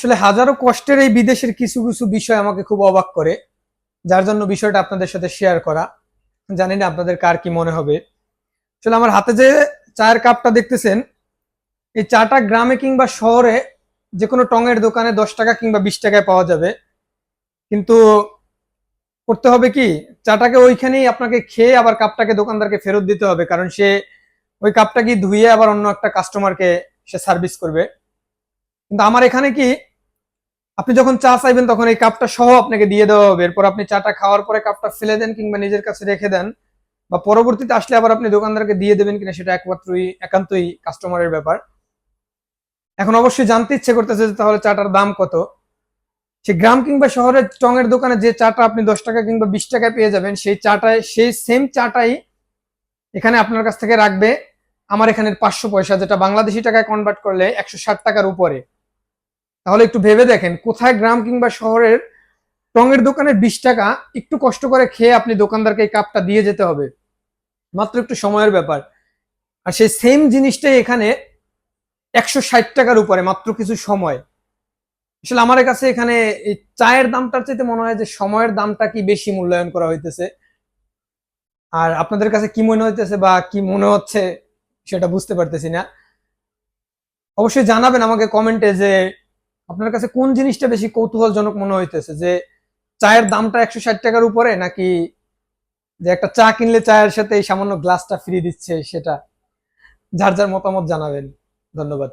আসলে হাজারো কষ্টের এই বিদেশের কিছু কিছু বিষয় আমাকে খুব অবাক করে, যার জন্য বিষয়টা আপনাদের সাথে শেয়ার করা। জানি না আপনাদের কার কি মনে হবে। আসলে আমার হাতে যে চায়ের কাপটা দেখতেছেন, এই চাটা গ্রামে কিংবা শহরে যে কোনো টঙের দোকানে 10 টাকা কিংবা 20 টাকায় পাওয়া যাবে। কিন্তু করতে হবে কি, চাটাকে ওইখানেই আপনাকে খেয়ে আবার কাপটাকে দোকানদারকে ফেরত দিতে হবে, কারণ সে ওই কাপটাকে ধুয়ে আবার অন্য একটা কাস্টমারকে সে সার্ভিস করবে। কিন্তু আমার এখানে কি, আপনি যখন চা চাইবেন তখন এই কাপটা সহ আপনাকে দিয়ে দেওয়া হবে। এরপর আপনি চাটা খাওয়ার পরে কাপটা ফেলে দেন কিংবা নিজের কাছে রেখে দেন, বা পরবর্তীতে আসলে আবার আপনি দোকানদারকে দিয়ে দেবেন কিনা সেটা একমাত্রই একান্তই কাস্টমারের ব্যাপার। এখন অবশ্যই জানতে ইচ্ছে করতেছে যে তাহলে চাটার দাম কত। সে গ্রাম কিংবা শহরের টঙের দোকানে যে চাটা আপনি 10 টাকা কিংবা 20 টাকায় পেয়ে যাবেন, সেই চাটায় সেই সেম চাটাই এখানে আপনার কাছ থেকে রাখবে আমার এখানের 500 পয়সা, যেটা বাংলাদেশি টাকায় কনভার্ট করলে 160 টাকার উপরে। তাহলে একটু ভেবে দেখেন, কোথায় গ্রাম কিংবা শহরের টঙের দোকানের 20 টাকা একটু কষ্ট করে খেয়ে আপনি দোকানদারকে এই কাপটা দিয়ে যেতে হবে, মাত্র একটু সময়ের ব্যাপার। আর সেই সেম জিনিসটাই এখানে 160 টাকার উপরে, মাত্র কিছু সময়। আসলে আমার কাছে এখানে এই চায়ের দামটার চাইতে মনে হয় যে সময়ের দামটা কি বেশি মূল্যায়ন করা হইতেছে। আর আপনাদের কাছে কি মনে হইতেছে বা কি মনে হচ্ছে সেটা বুঝতে পারতেছি না। অবশ্যই জানাবেন আমাকে কমেন্টে যে আপনার কাছে কোন জিনিসটা বেশি কৌতূহলজনক মনে হইতেছে, যে চায়ের দামটা 160 টাকার উপরে, নাকি যে একটা চা কিনলে চায়ের সাথে এই সামান্য গ্লাসটা ফ্রি দিচ্ছে সেটা। যার যার মতামত জানাবেন। ধন্যবাদ।